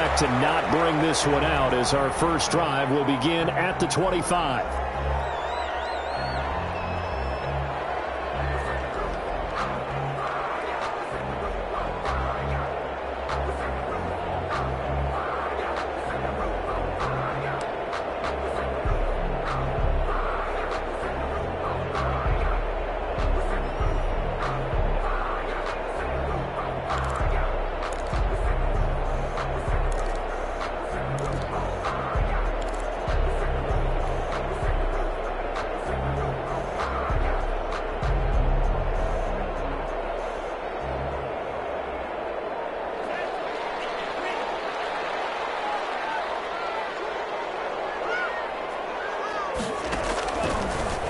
expect to not bring this one out, as our first drive will begin at the 25.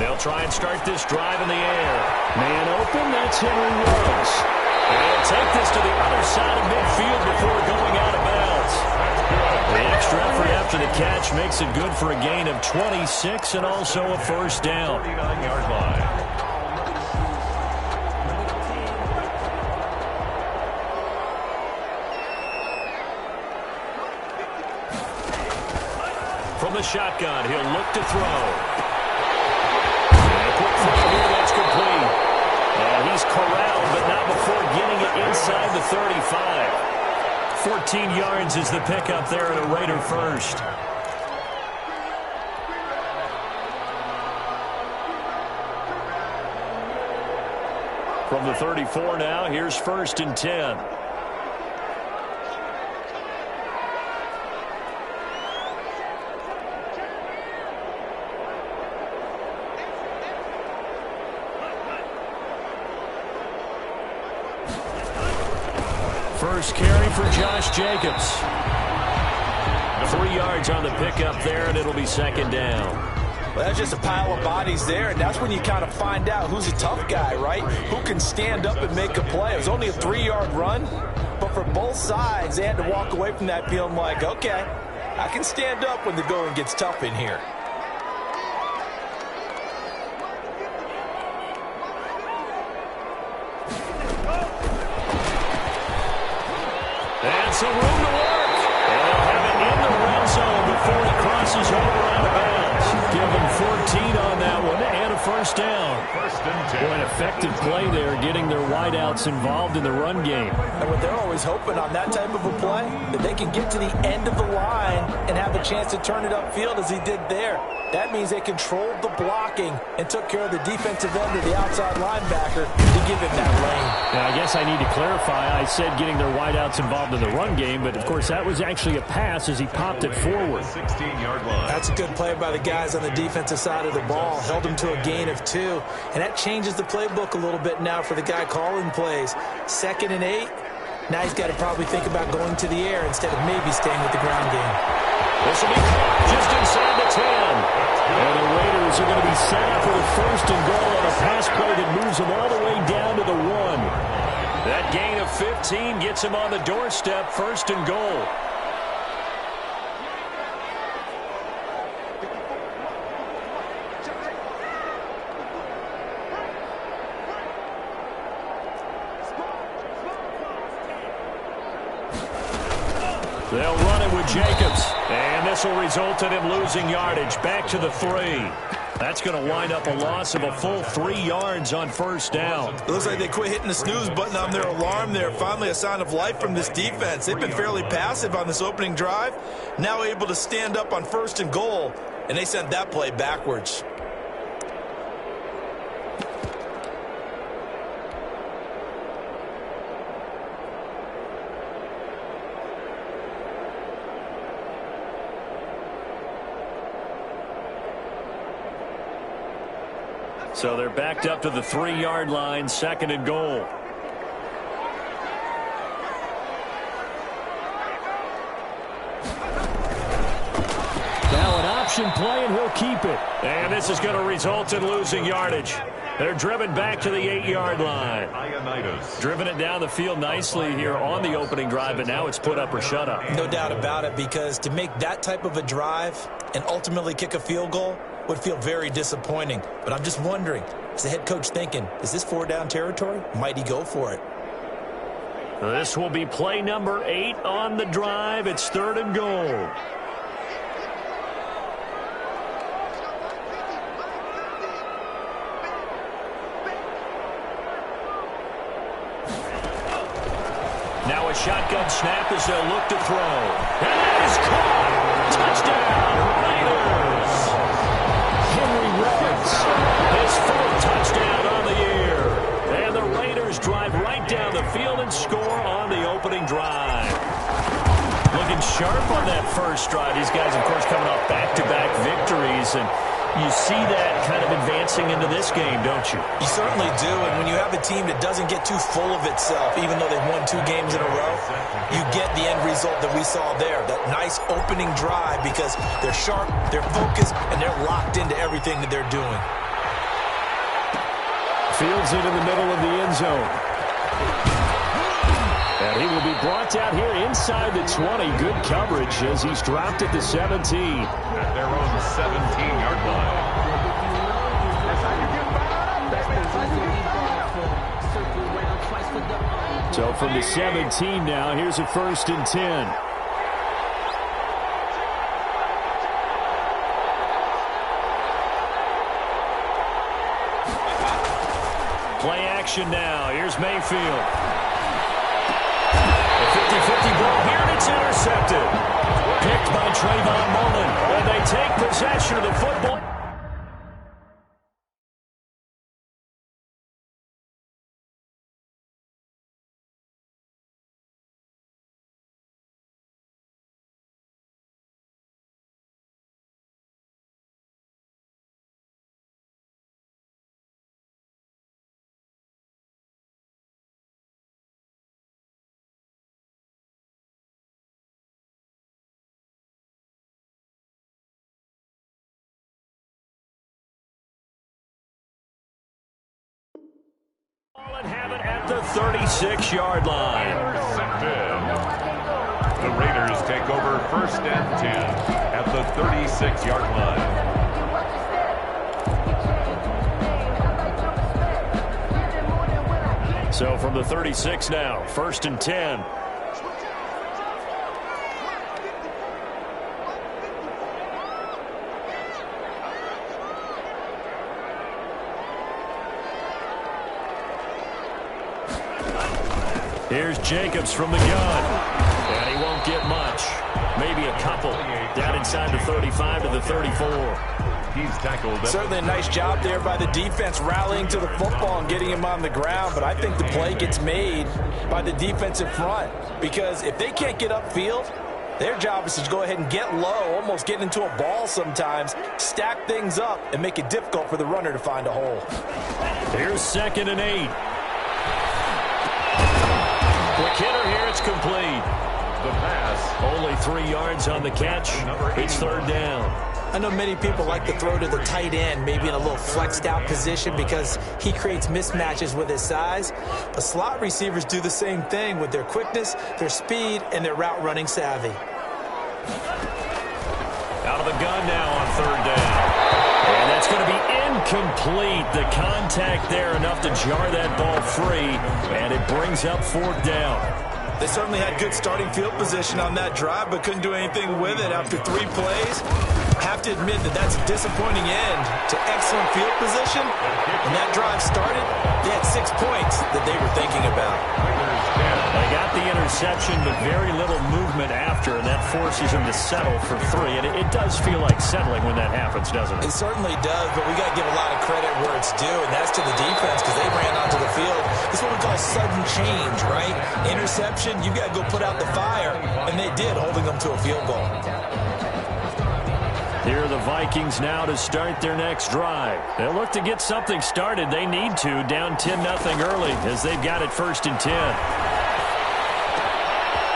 They'll try and start this drive in the air. Man open, that's Henry Ruggs. And they'll take this to the other side of midfield before going out of bounds. The extra effort after the catch makes it good for a gain of 26 and also a first down. 39-yard line. From the shotgun, he'll look to throw. That's complete. He's corralled, but not before getting it inside the 35. 14 yards is the pickup there at a Raider first. From the 34 now, here's 1st and 10. First carry for Josh Jacobs. 3 yards on the pickup there, and it'll be 2nd down. Well, that's just a pile of bodies there, and that's when you kind of find out who's a tough guy, right? Who can stand up and make a play. It was only a 3-yard run, but for both sides, they had to walk away from that feeling like, okay, I can stand up when the going gets tough in here. And some room to work. And they'll have it in the red zone before he crosses over out of bounds. Give him 14 on that one and a first down. 1st and 10. An effective play there, getting their wideouts involved in the run game. And what they're always hoping on that type of a play, that they can get to the end of the line and have a chance to turn it upfield as he did there. That means they controlled the blocking and took care of the defensive end of the outside linebacker to give him that lane. Now, I guess I need to clarify. I said getting their wideouts involved in the run game, but, of course, that was actually a pass as he popped it forward. 16-yard line. That's a good play by the guys on the defensive side of the ball. Held him to a gain of 2. And that changes the playbook a little bit now for the guy calling plays. 2nd and 8. Now he's got to probably think about going to the air instead of maybe staying with the ground game. This will be caught just inside the 10. And the Raiders are going to be set up for the 1st and goal on a pass play that moves them all the way down to the 1. That gain of 15 gets him on the doorstep, 1st and goal. They'll run it with Jacobs. And this will result in him losing yardage. Back to the 3. That's going to wind up a loss of a full 3 yards on 1st down. It looks like they quit hitting the snooze button on their alarm there. Finally a sign of life from this defense. They've been fairly passive on this opening drive. Now able to stand up on 1st and goal. And they sent that play backwards. So they're backed up to the 3-yard line, 2nd and goal. Now an option play, and he'll keep it. And this is going to result in losing yardage. They're driven back to the 8-yard line. Driven it down the field nicely here on the opening drive, but now it's put up or shut up. No doubt about it, because to make that type of a drive and ultimately kick a field goal would feel very disappointing. But I'm just wondering, is the head coach thinking, is this 4-down territory? Might he go for it? This will be play number 8 on the drive. It's 3rd and goal. Now a shotgun snap as they'll look to throw. And that is caught. Touchdown, Raiders. Henry Ruggs, his 4th touchdown on the year. And the Raiders drive right down the field and score on the opening drive. Looking sharp on that first drive. These guys, of course, coming off back-to-back victories, and you see that kind of advancing into this game, don't you? You certainly do, and when you have a team that doesn't get too full of itself, even though they've won 2 games in a row, you get the end result that we saw there, that nice opening drive, because they're sharp, they're focused, and they're locked into everything that they're doing. Fields it in the middle of the end zone. And he will be brought down here inside the 20. Good coverage as he's dropped at the 17. At their own 17-yard line. So from the 17 now, here's a 1st and 10. Play action now. Here's Mayfield. A 50-50 ball here, and it's intercepted. Picked by Trayvon Mullen, and they take possession of the football. And have it at the 36-yard line. The Raiders take over 1st and 10 at the 36-yard line. So from the 36 now, 1st and 10. Here's Jacobs from the gun. And he won't get much. Maybe a couple. Down inside the 35 to the 34. He's tackled. Certainly a nice job there by the defense rallying to the football and getting him on the ground. But I think the play gets made by the defensive front. Because if they can't get upfield, their job is to go ahead and get low, almost get into a ball sometimes, stack things up, and make it difficult for the runner to find a hole. Here's 2nd and 8. Quick hitter here, it's complete. The pass. Only 3 yards on the catch. It's 3rd down. I know many people like to throw to the tight end, maybe in a little flexed out position because he creates mismatches with his size. But slot receivers do the same thing with their quickness, their speed, and their route running savvy. Out of the gun now on 3rd down. And that's going to be incomplete. The contact there enough to jar that ball free, and it brings up 4th down. They certainly had good starting field position on that drive, but couldn't do anything with it after 3 plays. Have to admit that that's a disappointing end to excellent field position. When that drive started, they had 6 points that they were thinking about. They got the interception, but very little movement after, and that forces them to settle for 3. And it does feel like settling when that happens, doesn't it? It certainly does, but we got to give a lot of credit where it's due, and that's to the defense because they ran onto the field. This is what we call sudden change, right? Interception, you got to go put out the fire, and they did, holding them to a field goal. Here are the Vikings now to start their next drive. They'll look to get something started. They need to, down 10-0 early as they've got it 1st and 10.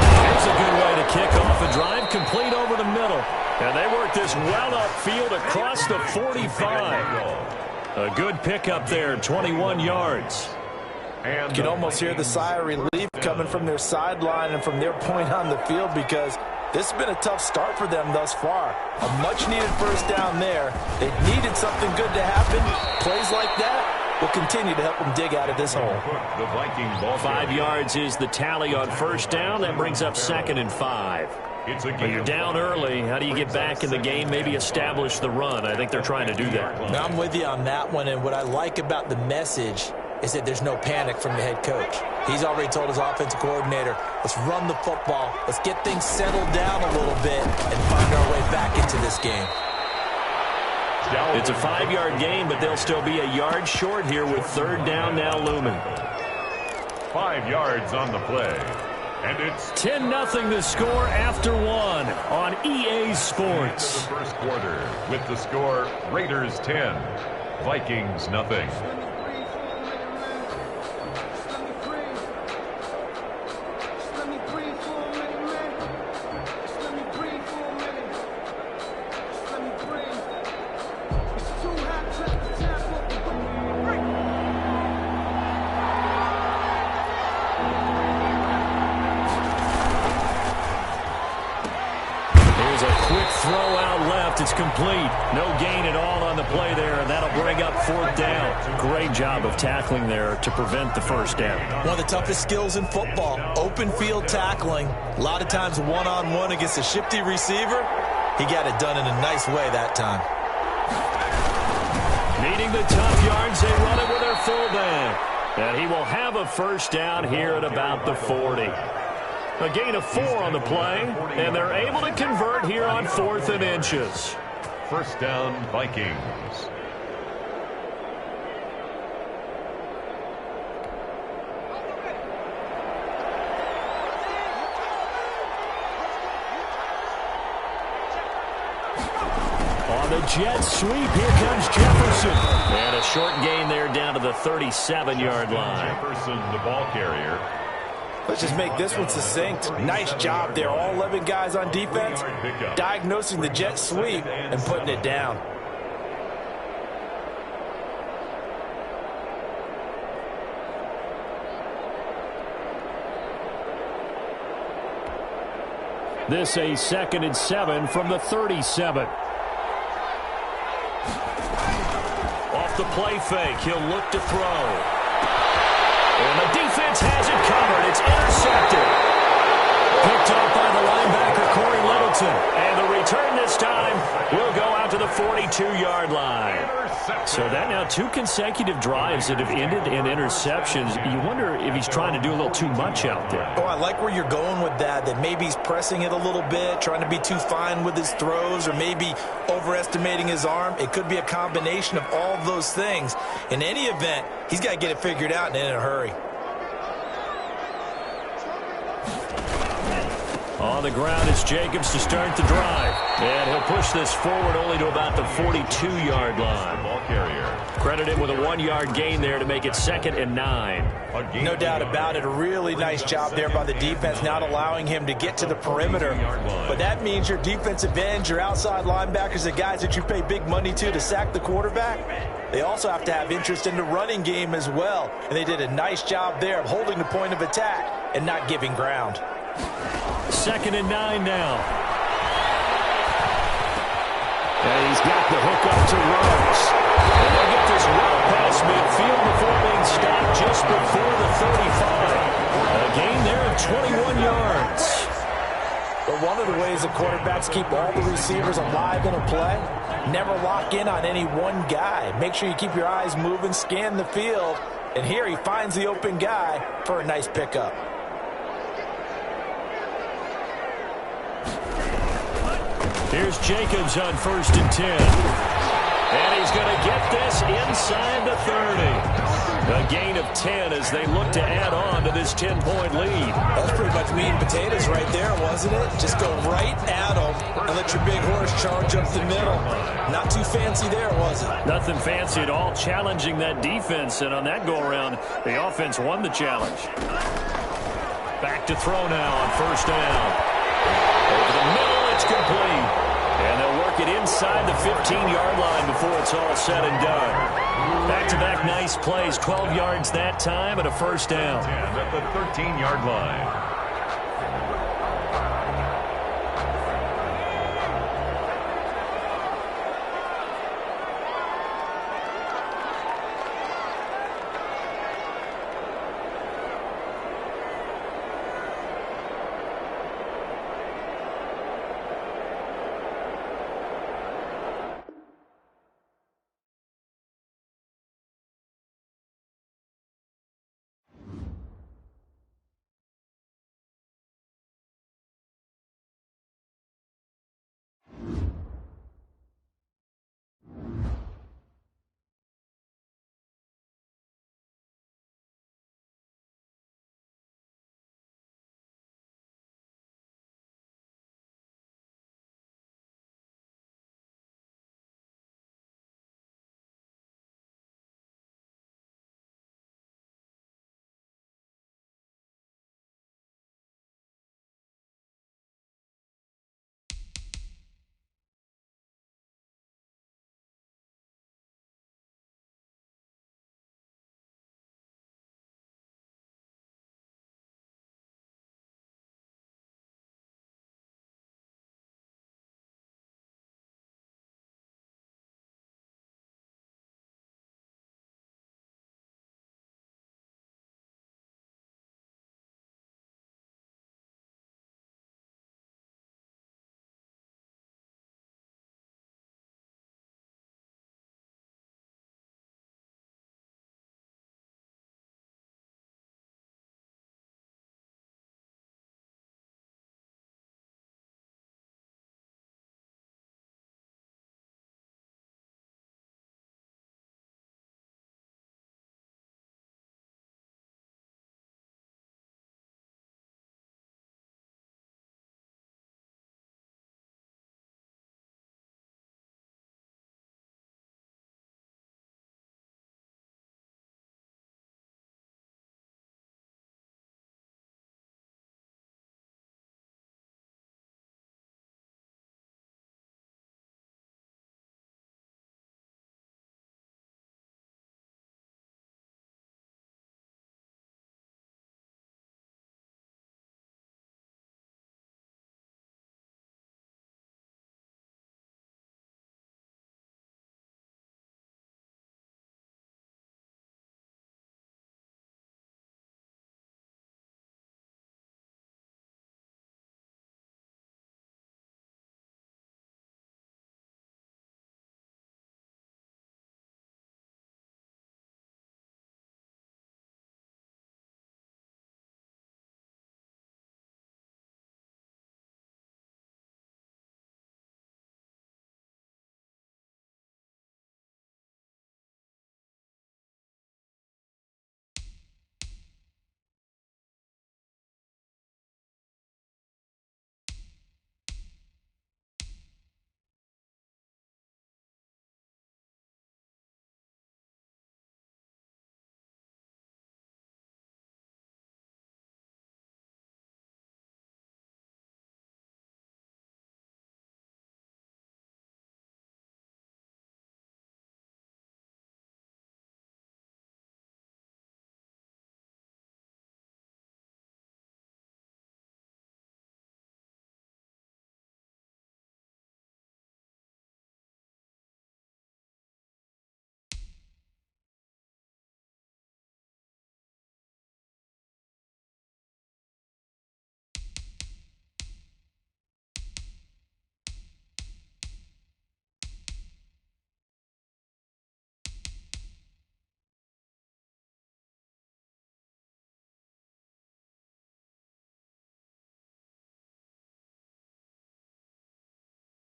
Here's a good way to kick off a drive, complete over the middle. And they work this well upfield across the 45. A good pickup there, 21 yards. You can almost hear the sigh of relief coming from their sideline and from their point on the field because this has been a tough start for them thus far. A much-needed 1st down there. They needed something good to happen. Plays like that will continue to help them dig out of this hole. The Viking ball 5 yards is the tally on first down. That brings up 2nd and 5. When you're down early, how do you get back in the game, maybe establish the run? I think they're trying to do that. Now, I'm with you on that one, and what I like about the message is that there's no panic from the head coach. He's already told his offensive coordinator, let's run the football, let's get things settled down a little bit, and find our way back into this game. It's a 5-yard gain, but they'll still be a yard short here with 3rd down now looming. 5 yards on the play. And it's 10-0 the score after 1 on EA Sports. The first quarter with the score Raiders 10, Vikings nothing. It's complete. No gain at all on the play there, and that'll bring up 4th down. Great job of tackling there to prevent the first down. One of the toughest skills in football, open field tackling. A lot of times one-on-one against a shifty receiver. He got it done in a nice way that time. Needing the tough yards, they run it with their fullback. And he will have a first down here at about the 40. A gain of 4 on the play, and they're able to convert here on 4th and inches. First down, Vikings. On the jet sweep, here comes Jefferson. And a short gain there down to the 37-yard line. Jefferson, the ball carrier. Let's just make this one succinct. Nice job there. All 11 guys on defense diagnosing the jet sweep and putting it down. This a 2nd and 7 from the 37. Off the play fake, he'll look to throw. And the defense has it covered. It's intercepted. Picked up by the linebacker, Corey Littleton. And the return this time will go out to the 42-yard line. So that now 2 consecutive drives that have ended in interceptions. You wonder if he's trying to do a little too much out there. Oh, I like where you're going with that maybe he's pressing it a little bit, trying to be too fine with his throws, or maybe overestimating his arm. It could be a combination of all of those things. In any event, he's got to get it figured out and in a hurry. On the ground, it's Jacobs to start the drive. And he'll push this forward only to about the 42-yard line. Ball carrier. Credit him with a 1-yard gain there to make it 2nd and 9. No doubt about it. A really nice job there by the defense, not allowing him to get to the perimeter. But that means your defensive ends, your outside linebackers, the guys that you pay big money to sack the quarterback, they also have to have interest in the running game as well. And they did a nice job there of holding the point of attack and not giving ground. 2nd and 9 now. And he's got the hook up to Rose. And they'll get this route past midfield before being stopped just before the 35. A gain there of 21 yards. But one of the ways the quarterbacks keep all the receivers alive in a play, never lock in on any one guy. Make sure you keep your eyes moving, scan the field. And here he finds the open guy for a nice pickup. Here's Jacobs on 1st and 10. And he's going to get this inside the 30. A gain of 10 as they look to add on to this 10-point lead. That's pretty much meat and potatoes right there, wasn't it? Just go right at them and let your big horse charge up the middle. Not too fancy there, was it? Nothing fancy at all, challenging that defense. And on that go-around, the offense won the challenge. Back to throw now on 1st down. Over the middle, it's complete. And they'll work it inside the 15-yard line before it's all said and done. Back-to-back nice plays, 12 yards that time, and a 1st down. At the 13-yard line.